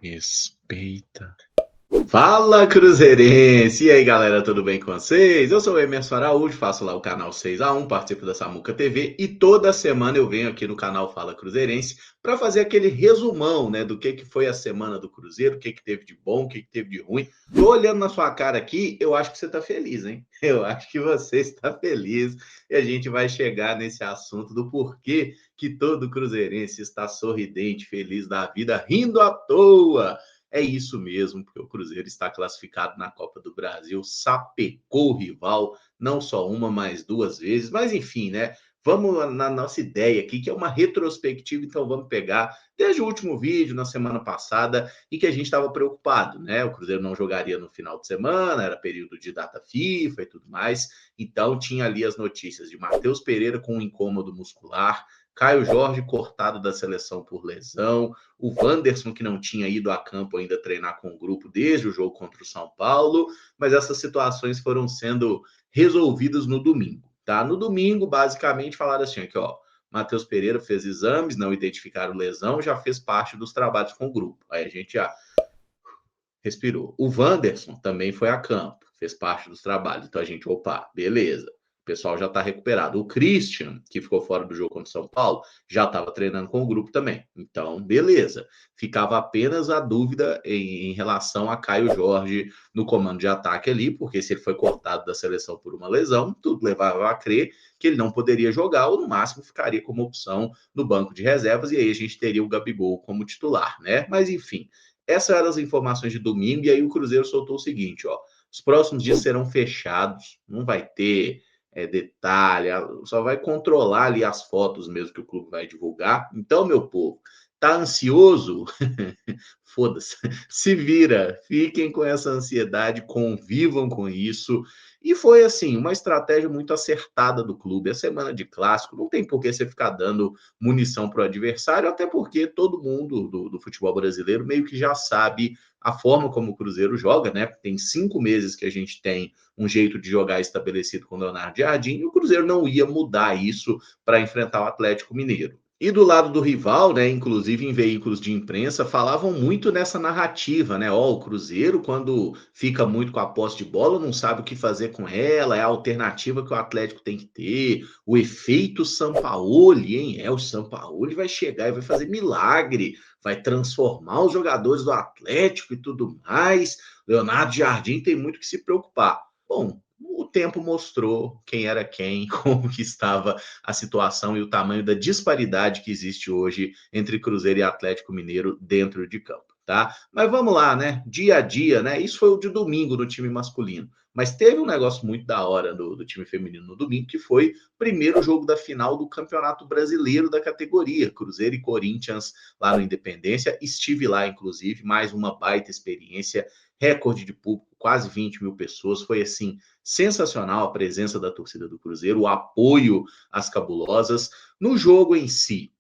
Respeita. Fala, Cruzeirense! E aí, galera, tudo bem com vocês? Eu sou o Emerson Araújo, faço lá o canal 6x1, participo da Samuca TV e toda semana eu venho aqui no canal Fala Cruzeirense para fazer aquele resumão, né, do que foi a semana do Cruzeiro, o que teve de bom, o que teve de ruim. Tô olhando na sua cara aqui, eu acho que você tá feliz, hein? Eu acho que você está feliz e a gente vai chegar nesse assunto do porquê que todo cruzeirense está sorridente, feliz da vida, rindo à toa. É isso mesmo, porque o Cruzeiro está classificado na Copa do Brasil, sapecou o rival, não só uma, mas duas vezes. Mas enfim, né? Vamos na nossa ideia aqui, que é uma retrospectiva, então vamos pegar desde o último vídeo, na semana passada, em que a gente estava preocupado, né? O Cruzeiro não jogaria no final de semana, era período de data FIFA e tudo mais. Então tinha ali as notícias de Matheus Pereira com um incômodo muscular, Caio Jorge cortado da seleção por lesão, o Wanderson, que não tinha ido a campo ainda treinar com o grupo desde o jogo contra o São Paulo, mas essas situações foram sendo resolvidas no domingo, tá? No domingo, basicamente, falaram assim, aqui, ó, Matheus Pereira fez exames, não identificaram lesão, já fez parte dos trabalhos com o grupo. Aí a gente já respirou. O Wanderson também foi a campo, fez parte dos trabalhos. Então a gente, opa, beleza. O pessoal já está recuperado. O Christian, que ficou fora do jogo contra o São Paulo, já estava treinando com o grupo também. Então, beleza. Ficava apenas a dúvida em relação a Caio Jorge no comando de ataque ali, porque se ele foi cortado da seleção por uma lesão, tudo levava a crer que ele não poderia jogar ou no máximo ficaria como opção no banco de reservas e aí a gente teria o Gabigol como titular, né? Mas enfim, essas eram as informações de domingo, e aí o Cruzeiro soltou o seguinte: ó, os próximos dias serão fechados, não vai ter detalhe, só vai controlar ali as fotos mesmo que o clube vai divulgar. Então, meu povo, tá ansioso? Foda-se, se vira, fiquem com essa ansiedade, convivam com isso. E foi assim, uma estratégia muito acertada do clube. A semana de clássico, não tem por que você ficar dando munição para o adversário, até porque todo mundo do futebol brasileiro meio que já sabe a forma como o Cruzeiro joga, né? Tem 5 meses que a gente tem um jeito de jogar estabelecido com o Leonardo Jardim, e o Cruzeiro não ia mudar isso para enfrentar o Atlético Mineiro. E do lado do rival, né, inclusive em veículos de imprensa, falavam muito nessa narrativa, né? Ó, o Cruzeiro, quando fica muito com a posse de bola, não sabe o que fazer com ela, é a alternativa que o Atlético tem que ter, o efeito Sampaoli, hein? O Sampaoli vai chegar e vai fazer milagre, vai transformar os jogadores do Atlético e tudo mais. Leonardo Jardim tem muito que se preocupar. Bom, o tempo mostrou quem era quem, como que estava a situação e o tamanho da disparidade que existe hoje entre Cruzeiro e Atlético Mineiro dentro de campo, tá? Mas vamos lá, né? Dia a dia, né? Isso foi o de domingo do time masculino. Mas teve um negócio muito da hora do time feminino no domingo, que foi o primeiro jogo da final do Campeonato Brasileiro da categoria, Cruzeiro e Corinthians lá no Independência. Estive lá, inclusive, mais uma baita experiência, recorde de público, quase 20 mil pessoas. Foi assim, sensacional a presença da torcida do Cruzeiro, o apoio às cabulosas. No jogo em si,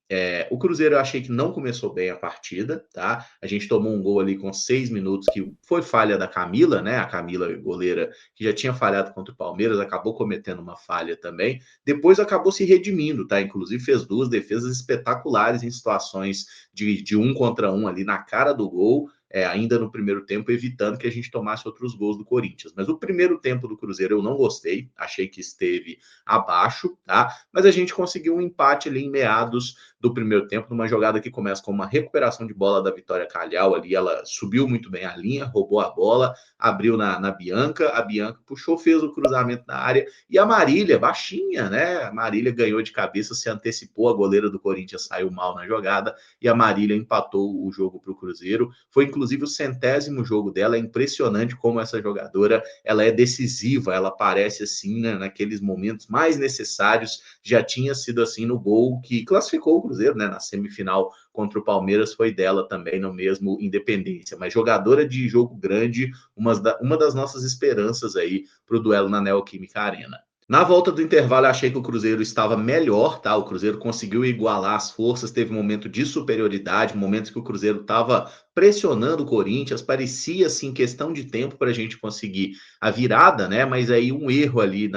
o Cruzeiro eu achei que não começou bem a partida, tá? A gente tomou um gol ali com 6 minutos, que foi falha da Camila, né? A Camila, goleira, que já tinha falhado contra o Palmeiras, acabou cometendo uma falha também. Depois acabou se redimindo, tá? Inclusive fez 2 defesas espetaculares em situações de 1 contra 1 ali na cara do gol. Ainda no primeiro tempo, evitando que a gente tomasse outros gols do Corinthians. Mas o primeiro tempo do Cruzeiro eu não gostei, achei que esteve abaixo, tá? Mas a gente conseguiu um empate ali em meados do primeiro tempo, numa jogada que começa com uma recuperação de bola da Vitória Calhau ali, ela subiu muito bem a linha, roubou a bola, abriu na Bianca, a Bianca puxou, fez o cruzamento na área, e a Marília, baixinha, né? A Marília ganhou de cabeça, se antecipou, a goleira do Corinthians saiu mal na jogada, e a Marília empatou o jogo para o Cruzeiro. Foi inclusive o 100º jogo dela. É impressionante como essa jogadora ela é decisiva, ela aparece assim, né, naqueles momentos mais necessários. Já tinha sido assim no gol que classificou o Cruzeiro, né, na semifinal contra o Palmeiras, foi dela também no mesmo Independência. Mas jogadora de jogo grande, uma das nossas esperanças aí para o duelo na Neoquímica Arena. Na volta do intervalo, eu achei que o Cruzeiro estava melhor, tá? O Cruzeiro conseguiu igualar as forças, teve um momento de superioridade, momentos que o Cruzeiro estava pressionando o Corinthians, parecia assim questão de tempo para a gente conseguir a virada, né? Mas aí um erro ali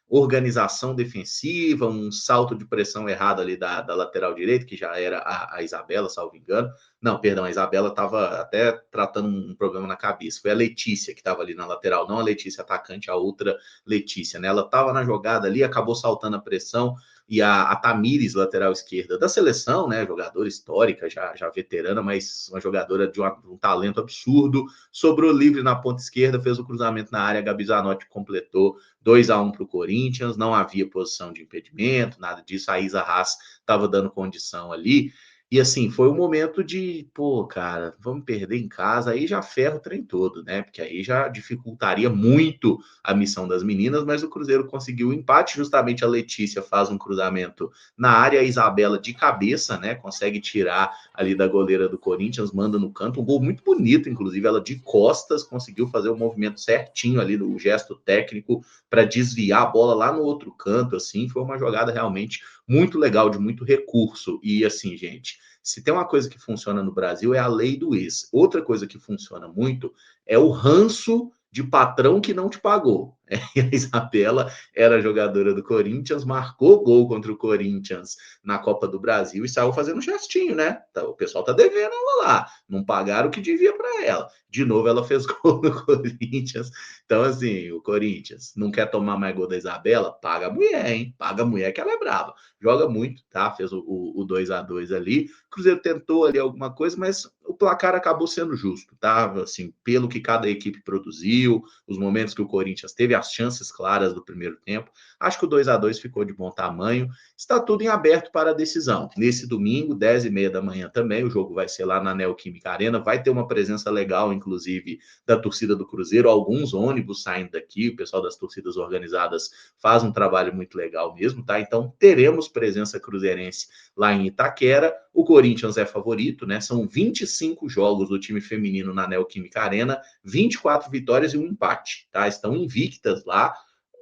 organização defensiva, um salto de pressão errado ali da lateral direita, que já era a Isabela, salvo engano. Não, perdão, a Isabela estava até tratando um problema na cabeça. Foi a Letícia que estava ali na lateral, não a Letícia atacante, a outra Letícia, né? Ela estava na jogada ali, acabou saltando a pressão, e a Tamires, lateral esquerda da seleção, né? Jogadora histórica, já veterana, mas uma jogadora de um talento absurdo, sobrou livre na ponta esquerda, fez o cruzamento na área, a Gabi Zanotti completou 2-1 para o Corinthians, não havia posição de impedimento, nada disso, a Isa Haas estava dando condição ali, e assim, foi um momento de, pô, cara, vamos perder em casa, aí já ferra o trem todo, né? Porque aí já dificultaria muito a missão das meninas, mas o Cruzeiro conseguiu o empate, justamente a Letícia faz um cruzamento na área, a Isabela de cabeça, né? Consegue tirar ali da goleira do Corinthians, manda no canto, um gol muito bonito, inclusive ela de costas conseguiu fazer o movimento certinho ali, no gesto técnico, para desviar a bola lá no outro canto, assim, foi uma jogada realmente muito legal, de muito recurso, e assim, gente, se tem uma coisa que funciona no Brasil é a lei do ex. Outra coisa que funciona muito é o ranço de patrão que não te pagou. E a Isabela era jogadora do Corinthians, marcou gol contra o Corinthians na Copa do Brasil e saiu fazendo um gestinho, né? O pessoal tá devendo ela lá, não pagaram o que devia para ela. De novo, ela fez gol no Corinthians. Então, assim, o Corinthians não quer tomar mais gol da Isabela? Paga a mulher, hein? Paga a mulher que ela é brava. Joga muito, tá? Fez o 2-2 ali. O Cruzeiro tentou ali alguma coisa, mas o placar acabou sendo justo, tá? Assim, pelo que cada equipe produziu, os momentos que o Corinthians teve, as chances claras do primeiro tempo. Acho que o 2-2 ficou de bom tamanho. Está tudo em aberto para a decisão. Nesse domingo, 10h30 da manhã também, o jogo vai ser lá na Neoquímica Arena. Vai ter uma presença legal, inclusive, da torcida do Cruzeiro. Alguns ônibus saindo daqui, o pessoal das torcidas organizadas faz um trabalho muito legal mesmo, tá? Então, teremos presença cruzeirense lá em Itaquera. O Corinthians é favorito, né? São 25 jogos do time feminino na Neoquímica Arena, 24 vitórias e um empate, tá? Estão invictas lá.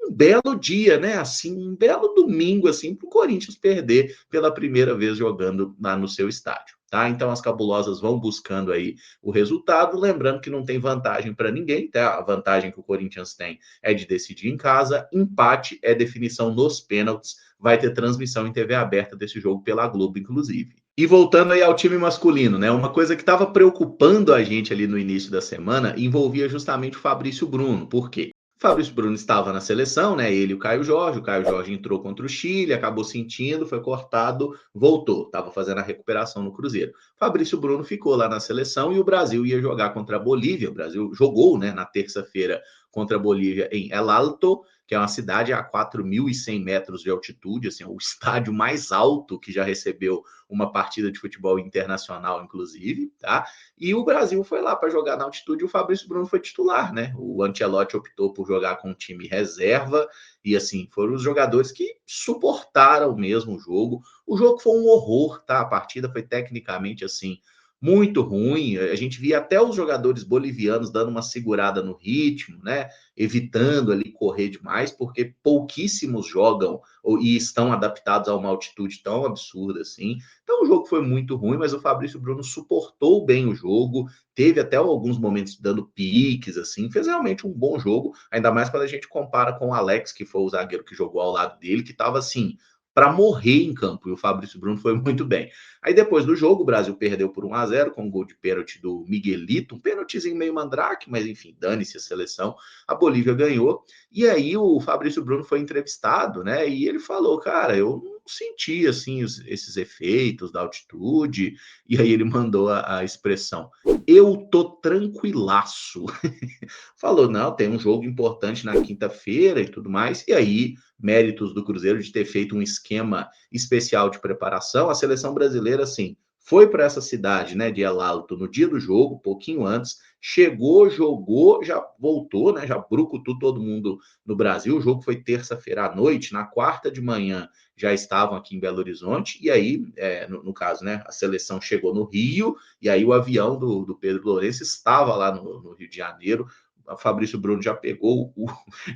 Um belo dia, né? Assim, um belo domingo, assim, para o Corinthians perder pela primeira vez jogando lá no seu estádio, tá? Então as cabulosas vão buscando aí o resultado, lembrando que não tem vantagem para ninguém, tá? A vantagem que o Corinthians tem é de decidir em casa, empate é definição nos pênaltis, vai ter transmissão em TV aberta desse jogo pela Globo, inclusive. E voltando aí ao time masculino, né? Uma coisa que estava preocupando a gente ali no início da semana envolvia justamente o Fabrício Bruno. Por quê? O Fabrício Bruno estava na seleção, né? Ele e o Caio Jorge entrou contra o Chile, acabou sentindo, foi cortado, voltou, estava fazendo a recuperação no Cruzeiro. Fabrício Bruno ficou lá na seleção e o Brasil ia jogar contra a Bolívia. O Brasil jogou, né, na terça-feira contra a Bolívia em El Alto, que é uma cidade a 4.100 metros de altitude, assim, o estádio mais alto que já recebeu uma partida de futebol internacional, inclusive, tá? E o Brasil foi lá para jogar na altitude e o Fabrício Bruno foi titular, né? O Ancelotti optou por jogar com um time reserva e, assim, foram os jogadores que suportaram mesmo o jogo. O jogo foi um horror, tá? A partida foi tecnicamente, assim, muito ruim. A gente via até os jogadores bolivianos dando uma segurada no ritmo, né? Evitando ali correr demais, porque pouquíssimos jogam e estão adaptados a uma altitude tão absurda assim. Então o jogo foi muito ruim, mas o Fabrício Bruno suportou bem o jogo, teve até alguns momentos dando piques, assim, fez realmente um bom jogo, ainda mais quando a gente compara com o Alex, que foi o zagueiro que jogou ao lado dele, que estava assim, para morrer em campo, e o Fabrício Bruno foi muito bem. Aí depois do jogo, o Brasil perdeu por 1-0 com um gol de pênalti do Miguelito, um pênaltizinho meio mandrake, mas enfim, dane-se a seleção. A Bolívia ganhou, e aí o Fabrício Bruno foi entrevistado, né? E ele falou, cara, eu não senti assim esses efeitos da altitude. E aí ele mandou a expressão: eu tô tranquilaço. Falou, não, tem um jogo importante na quinta-feira e tudo mais. E aí, méritos do Cruzeiro de ter feito um esquema especial de preparação. A seleção brasileira, assim, foi para essa cidade, né, de El Alto, no dia do jogo, pouquinho antes, chegou, jogou, já voltou, né, já brucutou todo mundo no Brasil. O jogo foi terça-feira à noite, na quarta de manhã já estavam aqui em Belo Horizonte, e aí, no caso, né, a seleção chegou no Rio, e aí o avião do Pedro Lourenço estava lá no Rio de Janeiro. O Fabrício Bruno já pegou eu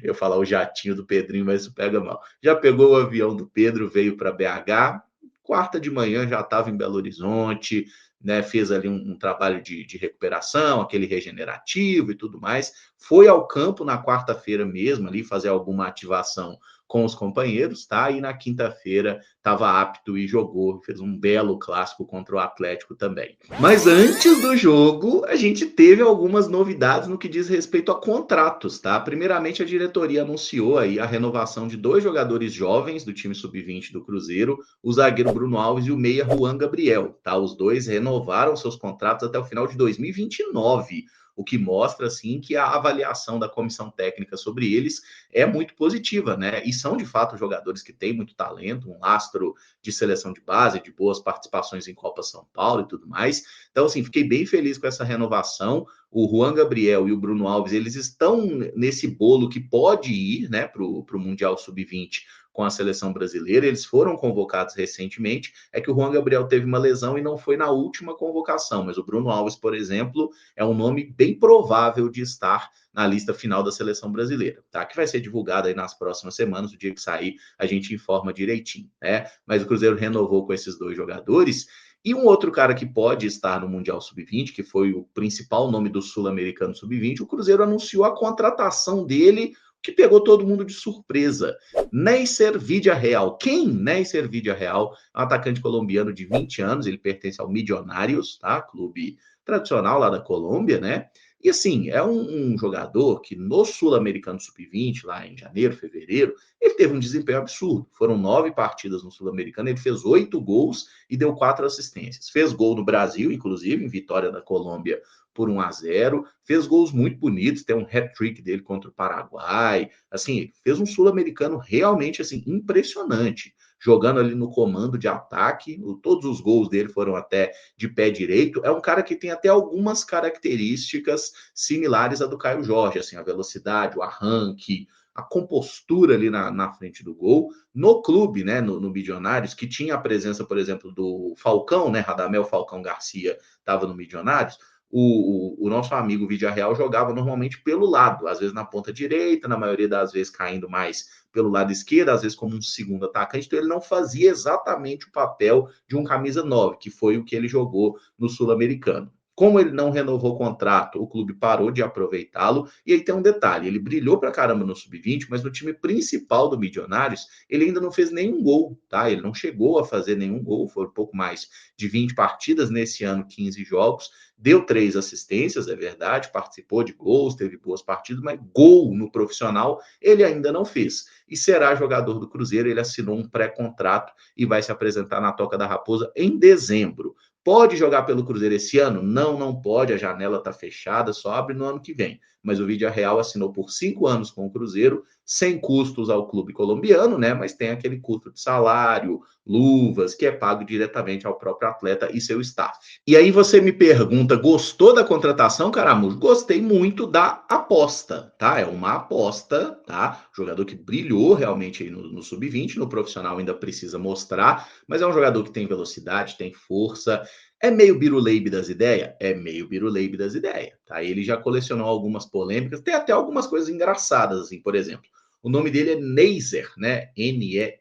ia falar o jatinho do Pedrinho, mas isso pega mal. Já pegou o avião do Pedro, veio para BH, quarta de manhã já estava em Belo Horizonte, né, fez ali um trabalho de recuperação, aquele regenerativo e tudo mais. Foi ao campo na quarta-feira mesmo, ali fazer alguma ativação com os companheiros, tá? E na quinta-feira estava apto e jogou, fez um belo clássico contra o Atlético também. Mas antes do jogo, a gente teve algumas novidades no que diz respeito a contratos, tá? Primeiramente, a diretoria anunciou aí a renovação de 2 jogadores jovens do time sub-20 do Cruzeiro, o zagueiro Bruno Alves e o meia Juan Gabriel, tá? Os dois renovaram seus contratos até o final de 2029. O que mostra, assim, que a avaliação da comissão técnica sobre eles é muito positiva, né? E são, de fato, jogadores que têm muito talento, um lastro de seleção de base, de boas participações em Copa São Paulo e tudo mais. Então, assim, fiquei bem feliz com essa renovação. O Juan Gabriel e o Bruno Alves, eles estão nesse bolo que pode ir, né, para o Mundial Sub-20 com a seleção brasileira. Eles foram convocados recentemente. É que o Juan Gabriel teve uma lesão e não foi na última convocação, mas o Bruno Alves, por exemplo, é um nome bem provável de estar na lista final da seleção brasileira, tá? Que vai ser divulgada aí nas próximas semanas, o dia que sair a gente informa direitinho, né? Mas o Cruzeiro renovou com esses 2 jogadores. E um outro cara que pode estar no Mundial Sub-20, que foi o principal nome do Sul-Americano Sub-20, o Cruzeiro anunciou a contratação dele, que pegou todo mundo de surpresa. Neisser Vidiarreal. Quem? Neisser Vidiarreal, um atacante colombiano de 20 anos, ele pertence ao Millonarios, tá? Clube tradicional lá da Colômbia, né? E assim, é um jogador que no Sul-Americano Sub-20, lá em janeiro, fevereiro, ele teve um desempenho absurdo. Foram 9 partidas no Sul-Americano, ele fez 8 gols e deu 4 assistências. Fez gol no Brasil, inclusive, em vitória da Colômbia por 1-0, fez gols muito bonitos, tem um hat-trick dele contra o Paraguai, assim, fez um sul-americano realmente, assim, impressionante, jogando ali no comando de ataque, todos os gols dele foram até de pé direito, é um cara que tem até algumas características similares à do Caio Jorge, assim, a velocidade, o arranque, a compostura ali na frente do gol. No clube, né, no Milionários, que tinha a presença, por exemplo, do Falcão, né, Radamel Falcão Garcia estava no Milionários, o nosso amigo Vidiarreal jogava normalmente pelo lado, às vezes na ponta direita, na maioria das vezes caindo mais pelo lado esquerdo, às vezes como um segundo atacante, então ele não fazia exatamente o papel de um camisa 9, que foi o que ele jogou no Sul-Americano. Como ele não renovou o contrato, o clube parou de aproveitá-lo. E aí tem um detalhe: ele brilhou pra caramba no Sub-20, mas no time principal do Milionários, ele ainda não fez nenhum gol, tá? Ele não chegou a fazer nenhum gol, foram um pouco mais de 20 partidas nesse ano, 15 jogos. Deu 3 assistências, é verdade, participou de gols, teve boas partidas, mas gol no profissional ele ainda não fez. E será jogador do Cruzeiro, ele assinou um pré-contrato e vai se apresentar na Toca da Raposa em dezembro. Pode jogar pelo Cruzeiro esse ano? Não, não pode, a janela está fechada, só abre no ano que vem. Mas o Vidiarreal assinou por 5 anos com o Cruzeiro, sem custos ao clube colombiano, né? Mas tem aquele custo de salário, luvas, que é pago diretamente ao próprio atleta e seu staff. E aí você me pergunta, gostou da contratação, Caramujo? Gostei muito da aposta, tá? É uma aposta, tá? Jogador que brilhou realmente aí no Sub-20, no profissional ainda precisa mostrar, mas é um jogador que tem velocidade, tem força. É meio Biruleibe das ideias? É meio Biruleibe das ideias, tá? Ele já colecionou algumas polêmicas, tem até algumas coisas engraçadas, assim, por exemplo. O nome dele é Neisser, né? Neisser.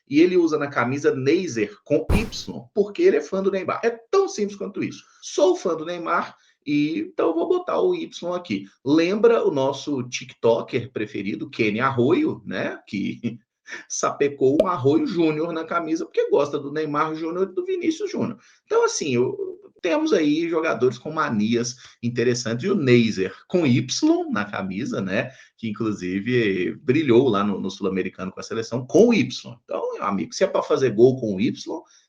E ele usa na camisa Neisser com Y, porque ele é fã do Neymar. É tão simples quanto isso. Sou fã do Neymar, e então eu vou botar o Y aqui. Lembra o nosso TikToker preferido, Kenny Arroio, né? Que sapecou um Arroio Júnior na camisa, porque gosta do Neymar Júnior e do Vinícius Júnior. Então, assim, temos aí jogadores com manias interessantes. E o Neisser com Y na camisa, né? Que inclusive brilhou lá no Sul-Americano com a seleção com Y. Então, meu amigo, se é para fazer gol com Y,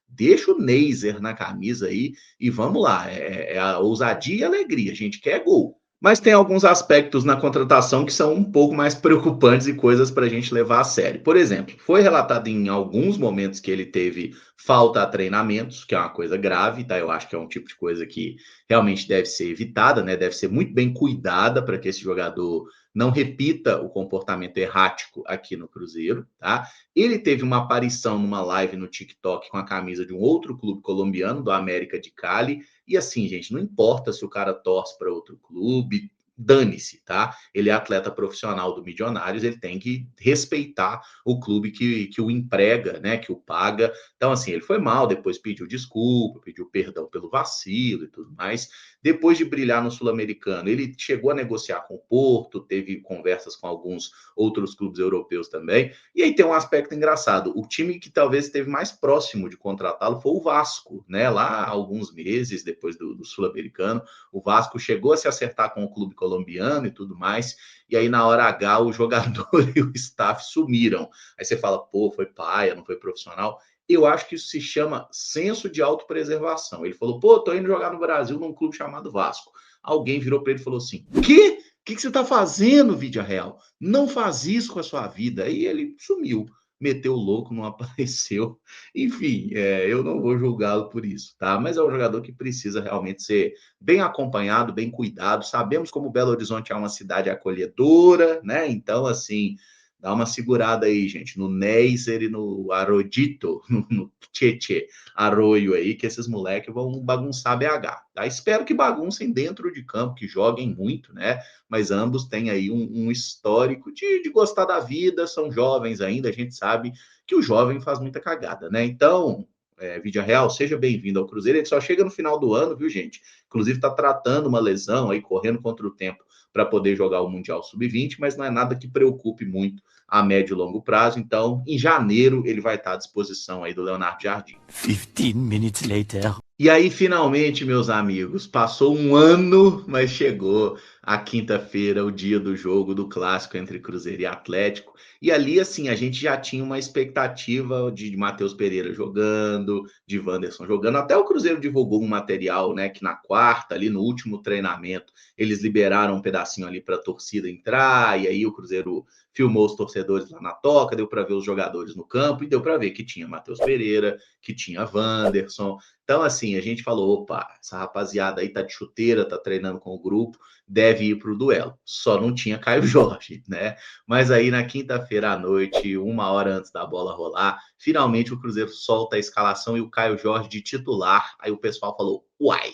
deixa o Neisser na camisa aí e vamos lá. É a ousadia e a alegria. A gente quer gol. Mas tem alguns aspectos na contratação que são um pouco mais preocupantes e coisas para a gente levar a sério. Por exemplo, foi relatado em alguns momentos que ele teve falta a treinamentos, que é uma coisa grave, tá? Eu acho que é um tipo de coisa que realmente deve ser evitada, né? Deve ser muito bem cuidada para que esse jogador não repita o comportamento errático aqui no Cruzeiro, tá? Ele teve uma aparição numa live no TikTok com a camisa de um outro clube colombiano, do América de Cali. E assim, gente, não importa se o cara torce para outro clube, dane-se, tá? Ele é atleta profissional do Milionários, ele tem que respeitar o clube que o emprega, né? Que o paga. Então, assim, ele foi mal, depois pediu desculpa, pediu perdão pelo vacilo e tudo mais. Depois de brilhar no Sul-Americano, ele chegou a negociar com o Porto, teve conversas com alguns outros clubes europeus também. E aí tem um aspecto engraçado: o time que talvez esteve mais próximo de contratá-lo foi o Vasco, né? Lá há alguns meses depois do Sul-Americano, o Vasco chegou a se acertar com o clube colombiano e tudo mais. E aí, na hora H, o jogador e o staff sumiram. Aí você fala, pô, foi paia, não foi profissional. Eu acho que isso se chama senso de autopreservação. Ele falou, pô, tô indo jogar no Brasil num clube chamado Vasco. Alguém virou para ele e falou assim: quê? O que você está fazendo, Vídea Real? Não faz isso com a sua vida. Aí ele sumiu, meteu o louco, não apareceu. Enfim, eu não vou julgá-lo por isso, tá? Mas é um jogador que precisa realmente ser bem acompanhado, bem cuidado. Sabemos como Belo Horizonte é uma cidade acolhedora, né? Então, assim, dá uma segurada aí, gente, no Néiser e no Arroyito, no Tietê, Arroio aí, que esses moleques vão bagunçar BH, tá? Espero que baguncem dentro de campo, que joguem muito, né? Mas ambos têm aí um histórico de gostar da vida, são jovens ainda, a gente sabe que o jovem faz muita cagada, né? Então, Vídea Real, seja bem-vindo ao Cruzeiro. Ele só chega no final do ano, viu, gente? Inclusive, está tratando uma lesão aí, correndo contra o tempo para poder jogar o Mundial Sub-20, mas não é nada que preocupe muito a médio e longo prazo. Então, em janeiro, ele vai estar à disposição aí do Leonardo Jardim. 15 minutes later. E aí, finalmente, meus amigos, passou um ano, mas chegou a quinta-feira, o dia do jogo do clássico entre Cruzeiro e Atlético. E ali, assim, a gente já tinha uma expectativa de Matheus Pereira jogando, de Wanderson jogando. Até o Cruzeiro divulgou um material, né, que na quarta, ali no último treinamento, eles liberaram um pedacinho ali para a torcida entrar, e aí o Cruzeiro filmou os torcedores lá na toca, deu para ver os jogadores no campo, e deu para ver que tinha Matheus Pereira, que tinha Wanderson. Então, assim, a gente falou, opa, essa rapaziada aí tá de chuteira, tá treinando com o grupo, deve ir pro duelo. Só não tinha Caio Jorge, né? Mas aí na quinta-feira à noite, 1 hora antes da bola rolar, finalmente o Cruzeiro solta a escalação e o Caio Jorge de titular. Aí o pessoal falou, uai,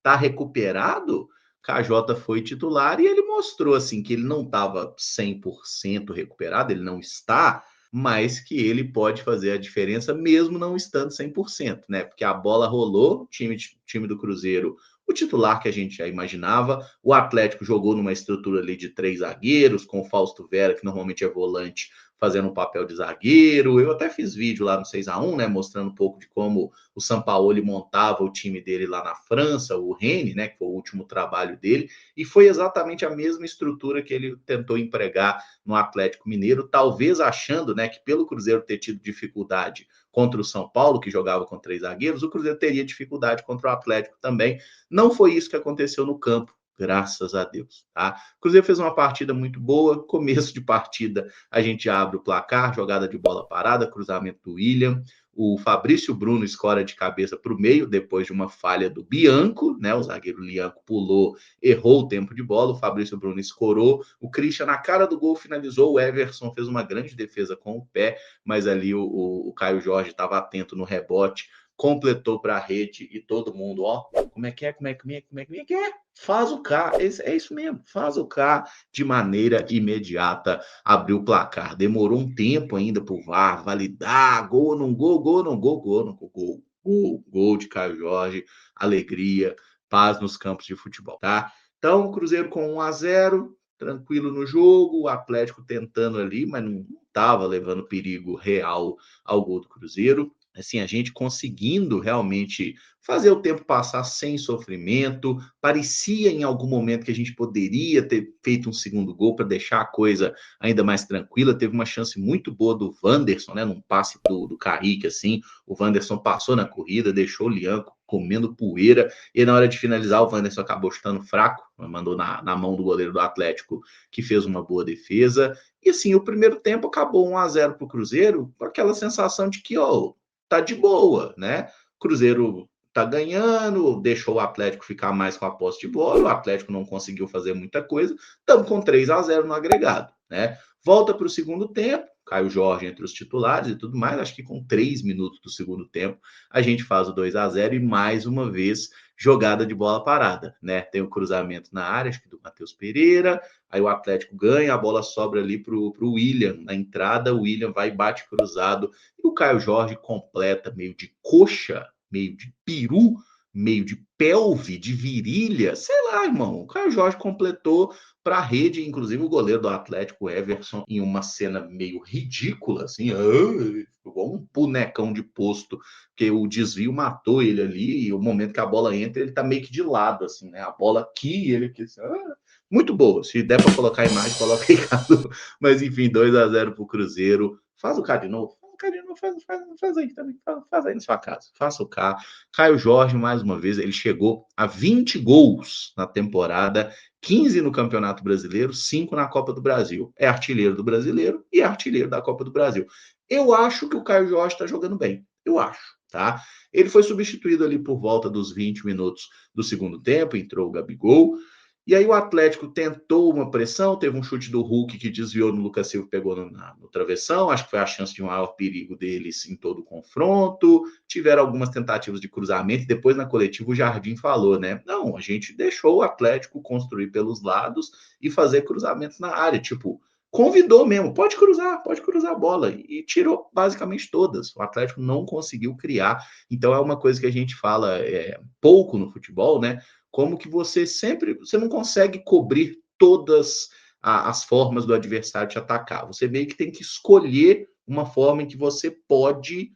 tá recuperado? KJ foi titular e ele mostrou assim que ele não estava 100% recuperado, ele não está, mas que ele pode fazer a diferença mesmo não estando 100%, né? Porque a bola rolou, time do Cruzeiro, o titular que a gente já imaginava, o Atlético jogou numa estrutura ali de 3 zagueiros, com o Fausto Vera, que normalmente é volante, fazendo um papel de zagueiro. Eu até fiz vídeo lá no 6-1, né, mostrando um pouco de como o Sampaoli montava o time dele lá na França, o Rennes, né, que foi o último trabalho dele, e foi exatamente a mesma estrutura que ele tentou empregar no Atlético Mineiro, talvez achando, né, que pelo Cruzeiro ter tido dificuldade contra o São Paulo, que jogava com 3 zagueiros, o Cruzeiro teria dificuldade contra o Atlético também. Não foi isso que aconteceu no campo, graças a Deus, tá? O Cruzeiro fez uma partida muito boa, começo de partida a gente abre o placar, jogada de bola parada, cruzamento do William, o Fabrício Bruno escora de cabeça para o meio, depois de uma falha do Bianco, né? O zagueiro Lianco pulou, errou o tempo de bola, o Fabrício Bruno escorou, o Christian na cara do gol finalizou, o Everson fez uma grande defesa com o pé, mas ali o Caio Jorge estava atento no rebote, completou para a rede e todo mundo, ó, como é que é? Faz o K, é isso mesmo, faz o K de maneira imediata, abriu o placar. Demorou um tempo ainda para o VAR validar, gol ou não gol, gol não gol, gol não gol, gol de Caio Jorge, alegria, paz nos campos de futebol, tá? Então, o Cruzeiro com 1-0, tranquilo no jogo, o Atlético tentando ali, mas não estava levando perigo real ao gol do Cruzeiro. Assim, a gente conseguindo realmente fazer o tempo passar sem sofrimento. Parecia em algum momento que a gente poderia ter feito um segundo gol para deixar a coisa ainda mais tranquila. Teve uma chance muito boa do Wanderson, né? Num passe do Kaique, assim. O Wanderson passou na corrida, deixou o Lianco comendo poeira, e na hora de finalizar o Wanderson acabou chutando fraco, mandou na mão do goleiro do Atlético, que fez uma boa defesa. E assim, o primeiro tempo acabou 1-0 para o Cruzeiro, com aquela sensação de que, ó, tá de boa, né? Cruzeiro tá ganhando, deixou o Atlético ficar mais com a posse de bola, o Atlético não conseguiu fazer muita coisa, estamos com 3-0 no agregado, né? Volta para o segundo tempo, Caio Jorge entre os titulares e tudo mais, acho que com 3 minutos do segundo tempo, a gente faz o 2-0 e mais uma vez jogada de bola parada, né? Tem o cruzamento na área, acho que do Matheus Pereira, aí o Atlético ganha, a bola sobra ali pro William na entrada, o William vai e bate cruzado, e o Caio Jorge completa meio de coxa, meio de peru, meio de pelve, de virilha, sei lá, irmão. O Caio Jorge completou para a rede, inclusive o goleiro do Atlético, Everson, em uma cena meio ridícula, assim, igual um bonecão de posto, que o desvio matou ele ali, e o momento que a bola entra, ele tá meio que de lado, assim, né? A bola aqui, ele aqui, assim, muito boa. Se der para colocar a imagem, coloca aí, Cadu. Mas enfim, 2-0 pro Cruzeiro. Faz o cara de novo. Faz aí também, faz aí na sua casa. Faça o K. Caio Jorge, mais uma vez, ele chegou a 20 gols na temporada, 15 no Campeonato Brasileiro, 5 na Copa do Brasil. É artilheiro do Brasileiro e é artilheiro da Copa do Brasil. Eu acho que o Caio Jorge está jogando bem. Eu acho, tá? Ele foi substituído ali por volta dos 20 minutos do segundo tempo, entrou o Gabigol. E aí o Atlético tentou uma pressão, teve um chute do Hulk que desviou no Lucas Silva, pegou no travessão, acho que foi a chance de maior perigo deles em todo o confronto. Tiveram algumas tentativas de cruzamento, e depois na coletiva o Jardim falou, né? Não, a gente deixou o Atlético construir pelos lados e fazer cruzamentos na área, tipo, convidou mesmo, pode cruzar a bola, e tirou basicamente todas. O Atlético não conseguiu criar, então é uma coisa que a gente fala pouco no futebol, né? Como que você não consegue cobrir todas as formas do adversário te atacar. Você meio que tem que escolher uma forma em que você pode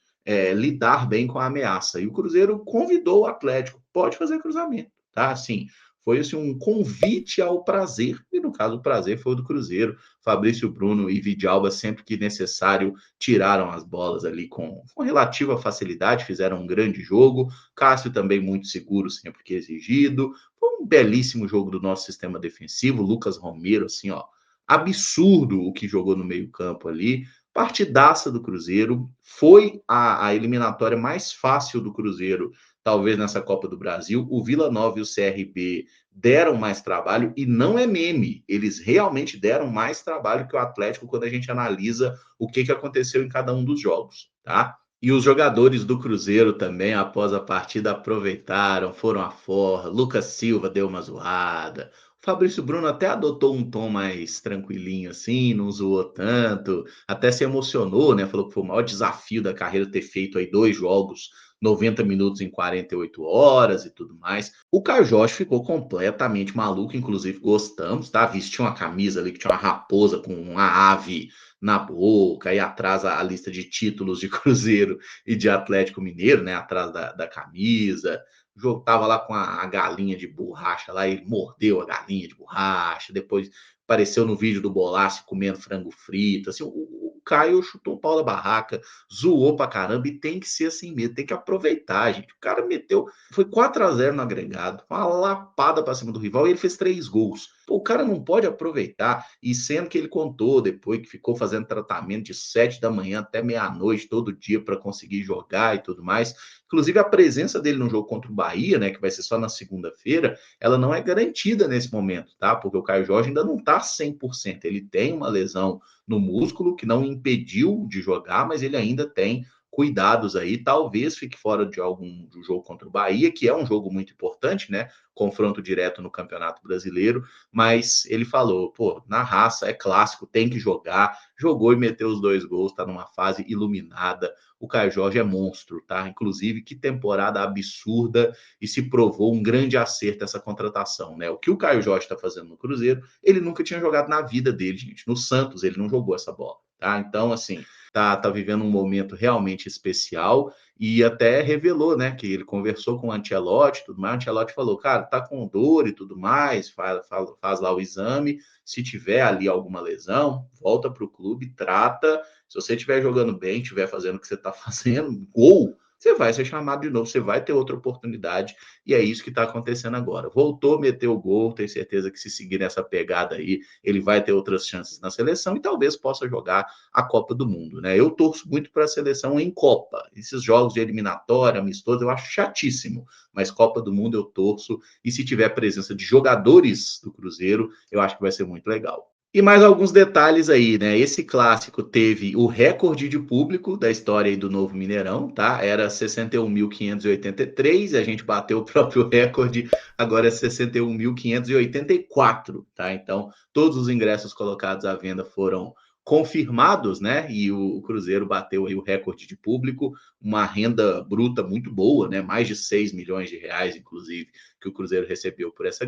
lidar bem com a ameaça. E o Cruzeiro convidou o Atlético, pode fazer cruzamento, tá? Assim, foi assim, um convite ao prazer, e no caso o prazer foi o do Cruzeiro. Fabrício Bruno e Vidalba, sempre que necessário, tiraram as bolas ali com relativa facilidade, fizeram um grande jogo. Cássio também muito seguro, sempre que exigido. Foi um belíssimo jogo do nosso sistema defensivo. Lucas Romero, assim, ó, absurdo o que jogou no meio-campo ali. Partidaça do Cruzeiro. Foi a eliminatória mais fácil do Cruzeiro, talvez nessa Copa do Brasil. O Vila Nova e o CRB deram mais trabalho, e não é meme, eles realmente deram mais trabalho que o Atlético quando a gente analisa o que aconteceu em cada um dos jogos, tá? E os jogadores do Cruzeiro também, após a partida, aproveitaram, foram à forra. Lucas Silva deu uma zoada. O Fabrício Bruno até adotou um tom mais tranquilinho assim, não zoou tanto, até se emocionou, né? Falou que foi o maior desafio da carreira ter feito aí 2 jogos 90 minutos em 48 horas e tudo mais. O Caio Jorge ficou completamente maluco, inclusive gostamos, tá? Vestiu uma camisa ali que tinha uma raposa com uma ave na boca, e atrás a lista de títulos de Cruzeiro e de Atlético Mineiro, né? Atrás da camisa. O jogo tava lá com a galinha de borracha lá, ele mordeu a galinha de borracha, depois apareceu no vídeo do Bolassi comendo frango frito. Assim, o Caio chutou o pau da barraca, zoou pra caramba, e tem que ser assim mesmo, tem que aproveitar, gente. O cara meteu, foi 4-0 no agregado, uma lapada pra cima do rival, e ele fez 3 gols. Pô, o cara não pode aproveitar, e sendo que ele contou depois que ficou fazendo tratamento de 7 da manhã até meia-noite todo dia para conseguir jogar e tudo mais. Inclusive a presença dele no jogo contra o Bahia, né, que vai ser só na segunda-feira, ela não é garantida nesse momento, tá? Porque o Caio Jorge ainda não tá 100%. Ele tem uma lesão no músculo que não impediu de jogar, mas ele ainda tem cuidados aí, talvez fique fora de algum do jogo contra o Bahia, que é um jogo muito importante, né? Confronto direto no Campeonato Brasileiro, mas ele falou, pô, na raça é clássico, tem que jogar, jogou e meteu os 2 gols, tá numa fase iluminada. O Caio Jorge é monstro, tá? Inclusive, que temporada absurda, e se provou um grande acerto essa contratação, né? O que o Caio Jorge está fazendo no Cruzeiro, ele nunca tinha jogado na vida dele, gente. No Santos, ele não jogou essa bola, tá? Então, assim, tá vivendo um momento realmente especial, e até revelou, né, que ele conversou com o Ancelotti, tudo mais. O Ancelotti falou, cara, tá com dor e tudo mais, faz lá o exame, se tiver ali alguma lesão, volta para o clube, trata. Se você estiver jogando bem, estiver fazendo o que você está fazendo, gol, você vai ser chamado de novo, você vai ter outra oportunidade, e é isso que está acontecendo agora. Voltou, meteu o gol, tenho certeza que se seguir nessa pegada aí, ele vai ter outras chances na seleção e talvez possa jogar a Copa do Mundo, né? Eu torço muito para a seleção em Copa. Esses jogos de eliminatória, amistoso, eu acho chatíssimo, mas Copa do Mundo eu torço, e se tiver presença de jogadores do Cruzeiro, eu acho que vai ser muito legal. E mais alguns detalhes aí, né? Esse clássico teve o recorde de público da história aí do Novo Mineirão, tá? Era 61.583, a gente bateu o próprio recorde, agora é 61.584, tá? Então, todos os ingressos colocados à venda foram confirmados, né? E o Cruzeiro bateu aí o recorde de público, uma renda bruta muito boa, né? Mais de 6 milhões de reais, inclusive, que o Cruzeiro recebeu por essa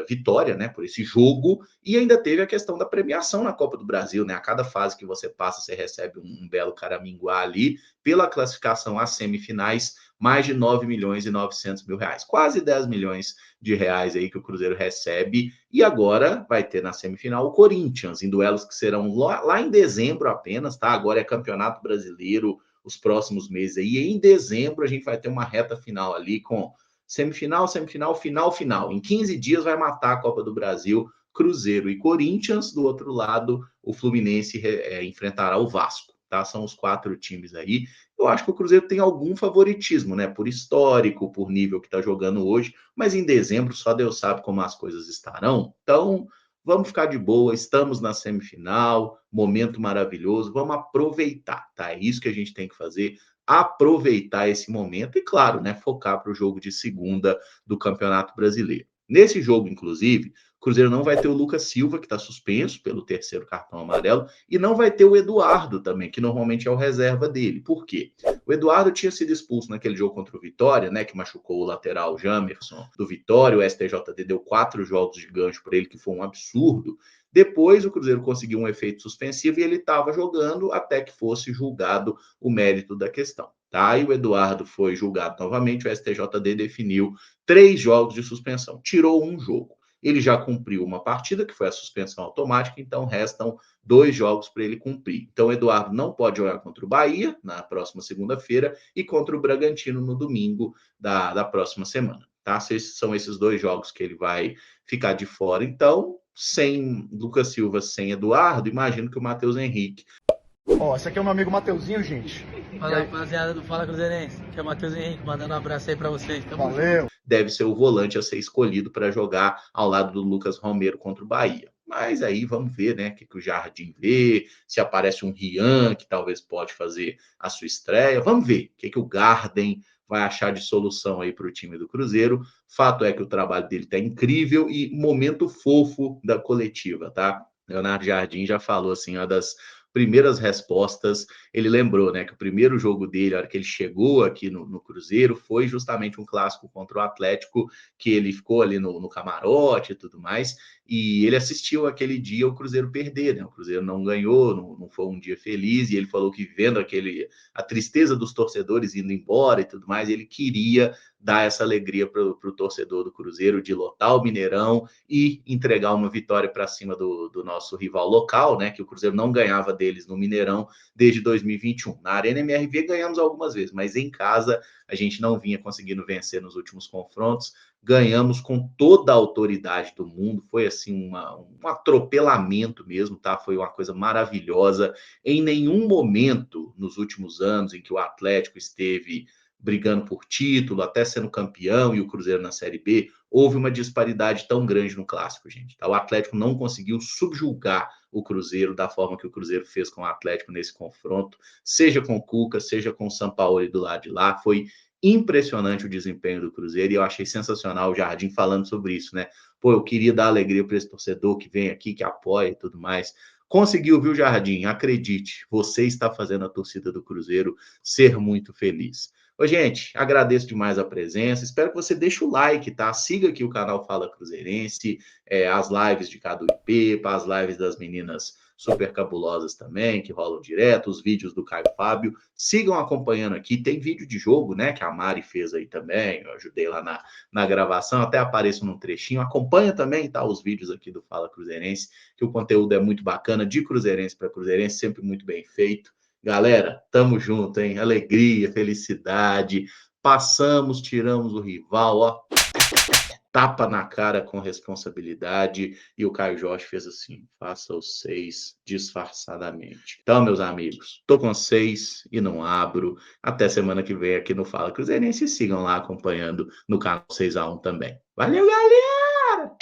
vitória, né? Por esse jogo. E ainda teve a questão da premiação na Copa do Brasil, né? A cada fase que você passa, você recebe um belo caraminguá ali, pela classificação às semifinais, mais de 9 milhões e 900 mil reais. Quase 10 milhões de reais aí que o Cruzeiro recebe. E agora vai ter na semifinal o Corinthians, em duelos que serão lá em dezembro apenas, tá? Agora é Campeonato Brasileiro, os próximos meses aí. E em dezembro a gente vai ter uma reta final ali com semifinal, semifinal, final, final. Em 15 dias vai matar a Copa do Brasil, Cruzeiro e Corinthians. Do outro lado, o Fluminense enfrentará o Vasco, tá? São os 4 times aí. Eu acho que o Cruzeiro tem algum favoritismo, né? Por histórico, por nível que está jogando hoje, mas em dezembro só Deus sabe como as coisas estarão. Então, vamos ficar de boa, estamos na semifinal, momento maravilhoso, vamos aproveitar, tá? É isso que a gente tem que fazer, aproveitar esse momento e, claro, né, focar para o jogo de segunda do Campeonato Brasileiro. Nesse jogo, inclusive, o Cruzeiro não vai ter o Lucas Silva, que está suspenso pelo terceiro cartão amarelo, e não vai ter o Eduardo também, que normalmente é o reserva dele. Por quê? O Eduardo tinha sido expulso naquele jogo contra o Vitória, né, que machucou o lateral Jamerson do Vitória. O STJD deu 4 jogos de gancho para ele, que foi um absurdo. Depois o Cruzeiro conseguiu um efeito suspensivo e ele estava jogando até que fosse julgado o mérito da questão. Tá? E o Eduardo foi julgado novamente, o STJD definiu 3 jogos de suspensão, tirou um jogo. Ele já cumpriu uma partida, que foi a suspensão automática, então restam 2 jogos para ele cumprir. Então, o Eduardo não pode jogar contra o Bahia na próxima segunda-feira e contra o Bragantino no domingo da próxima semana. Tá? São esses 2 jogos que ele vai ficar de fora. Então, sem Lucas Silva, sem Eduardo, imagino que o Matheus Henrique. Ó, esse aqui é o meu amigo Mateuzinho, gente. Fala, rapaziada do Fala Cruzeirense, que é o Matheus Henrique, mandando um abraço aí pra vocês. Valeu. Deve ser o volante a ser escolhido para jogar ao lado do Lucas Romero contra o Bahia. Mas aí vamos ver, né, o que o Jardim vê, se aparece um Rian, que talvez pode fazer a sua estreia. Vamos ver o que o Garden vai achar de solução aí para o time do Cruzeiro. Fato é que o trabalho dele tá incrível e momento fofo da coletiva, tá? Leonardo Jardim já falou assim, uma das primeiras respostas, ele lembrou, né, que o primeiro jogo dele, a hora que ele chegou aqui no Cruzeiro, foi justamente um clássico contra o Atlético, que ele ficou ali no camarote e tudo mais, e ele assistiu aquele dia o Cruzeiro perder, né? O Cruzeiro não ganhou, não foi um dia feliz, e ele falou que vendo a tristeza dos torcedores indo embora e tudo mais, ele queria dar essa alegria para o torcedor do Cruzeiro de lotar o Mineirão e entregar uma vitória para cima do nosso rival local, né? Que o Cruzeiro não ganhava deles no Mineirão desde 2021. Na Arena MRV ganhamos algumas vezes, mas em casa a gente não vinha conseguindo vencer nos últimos confrontos. Ganhamos com toda a autoridade do mundo, foi assim um atropelamento mesmo, tá? Foi uma coisa maravilhosa. Em nenhum momento nos últimos anos em que o Atlético esteve brigando por título, até sendo campeão, e o Cruzeiro na Série B, houve uma disparidade tão grande no clássico, gente. O Atlético não conseguiu subjugar o Cruzeiro da forma que o Cruzeiro fez com o Atlético nesse confronto, seja com o Cuca, seja com o Sampaoli do lado de lá. Foi impressionante o desempenho do Cruzeiro e eu achei sensacional o Jardim falando sobre isso, né? Pô, eu queria dar alegria para esse torcedor que vem aqui, que apoia e tudo mais. Conseguiu, viu, Jardim? Acredite, você está fazendo a torcida do Cruzeiro ser muito feliz. Ô, gente, agradeço demais a presença. Espero que você deixe o like, tá? Siga aqui o canal Fala Cruzeirense, as lives de Cadu e Pepa, as lives das meninas super cabulosas também, que rolam direto, os vídeos do Caio Fábio. Sigam acompanhando aqui. Tem vídeo de jogo, né? Que a Mari fez aí também. Eu ajudei lá na gravação, até apareço num trechinho. Acompanha também, tá? Os vídeos aqui do Fala Cruzeirense, que o conteúdo é muito bacana, de cruzeirense para cruzeirense, sempre muito bem feito. Galera, tamo junto, hein? Alegria, felicidade. Passamos, tiramos o rival, ó. Tapa na cara com responsabilidade. E o Caio Jorge fez assim: faça os 6 disfarçadamente. Então, meus amigos, tô com 6 e não abro. Até semana que vem aqui no Fala Cruzeirense. Sigam lá acompanhando no canal 6x1 também. Valeu, galera!